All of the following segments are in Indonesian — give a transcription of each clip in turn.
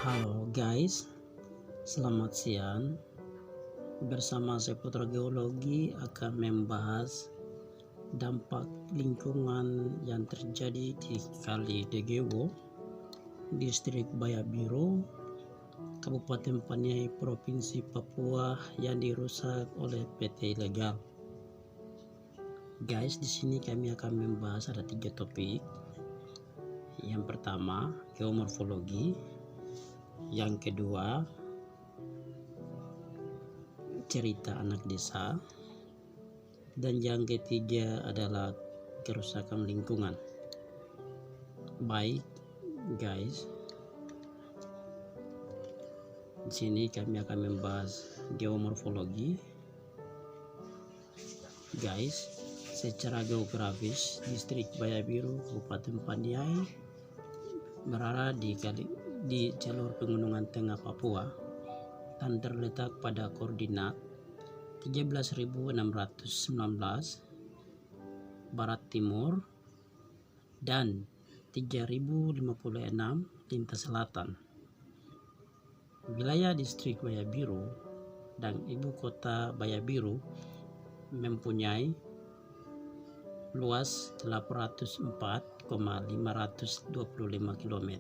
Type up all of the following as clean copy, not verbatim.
Halo guys, selamat siang. Bersama saya Putra Geologi akan membahas dampak lingkungan yang terjadi di Kali Degewo, Distrik Bayabiru, Kabupaten Paniai, Provinsi Papua yang dirusak oleh PT Ilegal. Guys, di sini kami akan membahas ada 3 topik. Yang pertama, geomorfologi. Yang kedua, cerita anak desa. Dan yang ketiga adalah kerusakan lingkungan. Baik guys, di sini kami akan membahas geomorfologi. Guys, secara geografis distrik Bayabiru Kabupaten Paniai berada di jalur pegunungan tengah Papua dan terletak pada koordinat 13.619 barat timur dan 3.056 lintas selatan. Wilayah distrik Bayabiru dan ibu kota Bayabiru mempunyai luas 804,525 km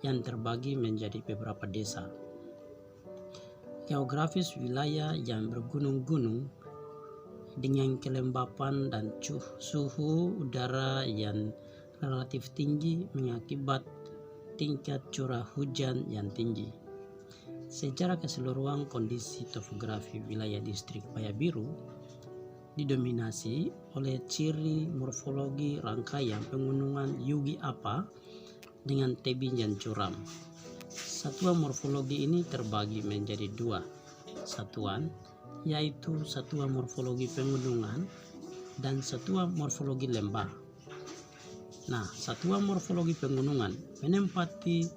yang terbagi menjadi beberapa desa. Geografis wilayah yang bergunung-gunung dengan kelembapan dan suhu udara yang relatif tinggi mengakibat tingkat curah hujan yang tinggi. Secara keseluruhan kondisi topografi wilayah distrik Bayabiru didominasi oleh ciri morfologi rangkaian pegunungan Yugi Apa dengan tebing yang curam. Satuan morfologi ini terbagi menjadi 2 satuan, yaitu satuan morfologi pegunungan dan satuan morfologi lembah. Nah, satuan morfologi pegunungan menempati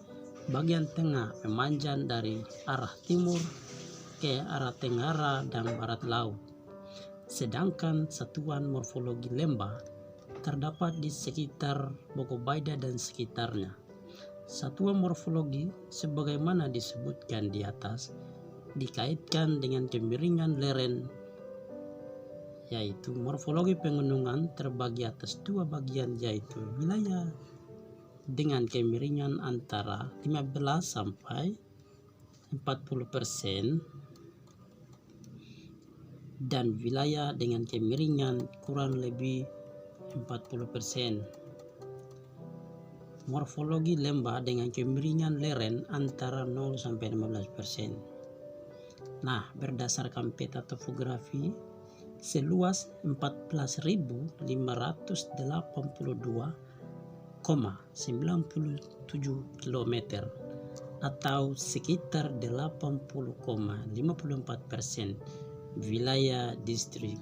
bagian tengah memanjang dari arah timur ke arah tenggara dan barat laut. Sedangkan satuan morfologi lembah terdapat di sekitar Bogobaida dan sekitarnya. Satuan morfologi sebagaimana disebutkan di atas dikaitkan dengan kemiringan lereng, yaitu morfologi pegunungan terbagi atas 2 bagian, yaitu wilayah dengan kemiringan antara 15 sampai 40% dan wilayah dengan kemiringan kurang lebih 40%. Morfologi lembah dengan kemiringan lereng antara 0 sampai 15%. Nah, berdasarkan peta topografi seluas 14.482,97 km atau sekitar 80,54% wilayah distrik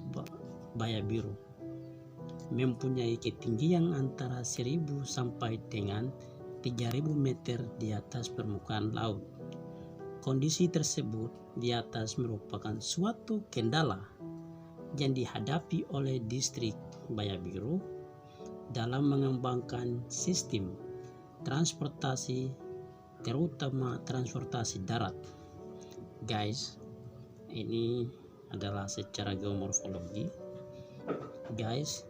Bayabiru mempunyai ketinggian antara 1.000 sampai dengan 3.000 meter di atas permukaan laut. Kondisi tersebut di atas merupakan suatu kendala yang dihadapi oleh distrik Bayabiru dalam mengembangkan sistem transportasi, terutama transportasi darat. Guys, ini adalah secara geomorfologi. Guys,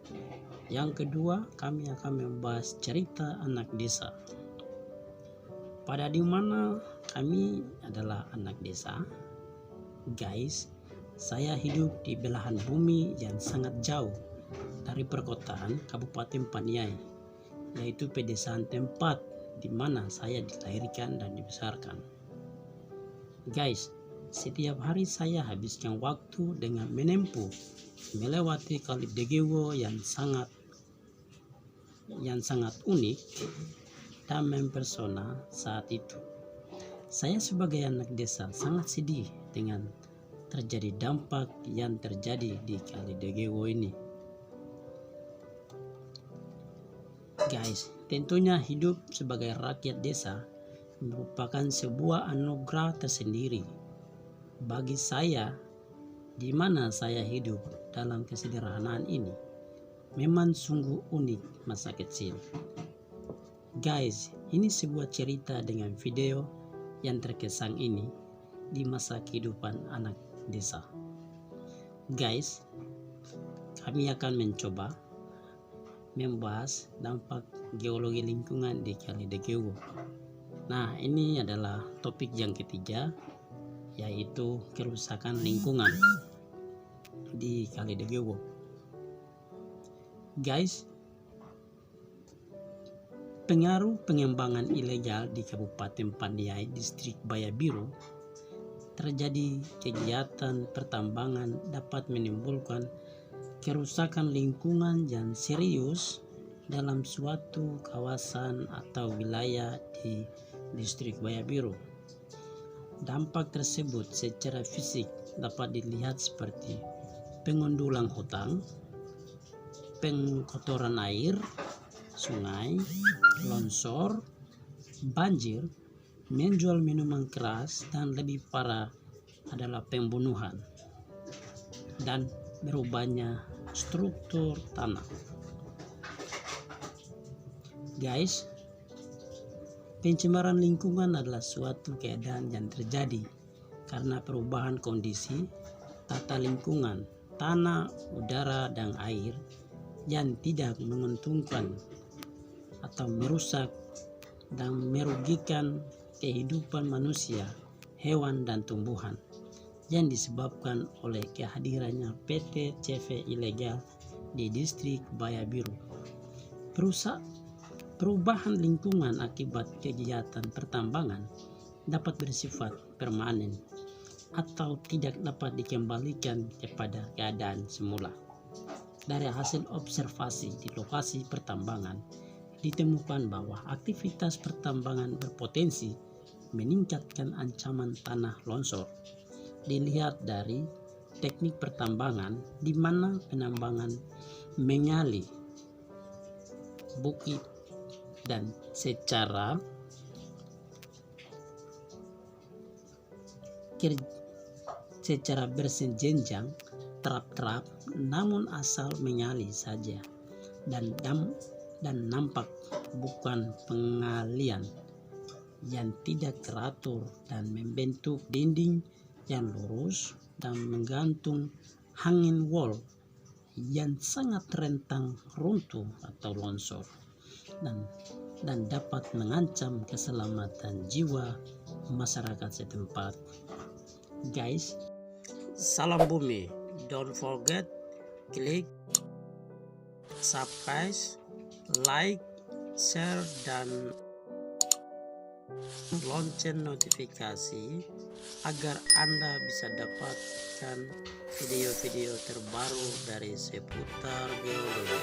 yang kedua kami akan membahas cerita anak desa. Pada dimana kami adalah anak desa, guys, saya hidup di belahan bumi yang sangat jauh dari perkotaan Kabupaten Paniai, yaitu pedesaan tempat di mana saya dilahirkan dan dibesarkan. Guys, setiap hari saya habiskan waktu dengan menempuh melewati Kali Degewo yang sangat unik dan mempesona saat itu. Saya sebagai anak desa sangat sedih dengan terjadi dampak yang terjadi di Kali Degewo ini. Guys, tentunya hidup sebagai rakyat desa merupakan sebuah anugerah tersendiri bagi saya, di mana saya hidup dalam kesederhanaan ini memang sungguh unik masa kecil. Guys, Ini sebuah cerita dengan video yang terkesan ini di masa kehidupan anak desa. Guys, kami akan mencoba membahas dampak geologi lingkungan di Kali Degewo. Nah, ini adalah topik yang ketiga, yaitu kerusakan lingkungan di Kali Degewo. Guys, pengaruh pengembangan ilegal di Kabupaten Pandiai, Distrik Bayabiru, terjadi kegiatan pertambangan dapat menimbulkan kerusakan lingkungan yang serius dalam suatu kawasan atau wilayah di Distrik Bayabiru. Dampak tersebut secara fisik dapat dilihat seperti pengundulan hutan, pengkotoran air, sungai, longsor, banjir, menjual minuman keras, dan lebih parah adalah pembunuhan dan berubahnya struktur tanah. Guys, pencemaran lingkungan adalah suatu keadaan yang terjadi karena perubahan kondisi tata lingkungan, tanah, udara, dan air yang tidak menguntungkan atau merusak dan merugikan kehidupan manusia, hewan, dan tumbuhan yang disebabkan oleh kehadirannya PT CV ilegal di Distrik Bayabiru. Perubahan lingkungan akibat kegiatan pertambangan dapat bersifat permanen atau tidak dapat dikembalikan kepada keadaan semula. Dari hasil observasi di lokasi pertambangan, ditemukan bahwa aktivitas pertambangan berpotensi meningkatkan ancaman tanah longsor. Dilihat dari teknik pertambangan di mana penambangan mengali bukit dan secara bersenjenjang terap-terap, namun asal mengali saja dan nampak bukan pengalian yang tidak teratur dan membentuk dinding yang lurus dan menggantung hanging wall yang sangat rentan runtuh atau longsor dan dapat mengancam keselamatan jiwa masyarakat setempat. Guys, salam bumi. Don't forget klik subscribe, like, share, dan lonceng notifikasi agar Anda bisa dapatkan video-video terbaru dari seputar geologi.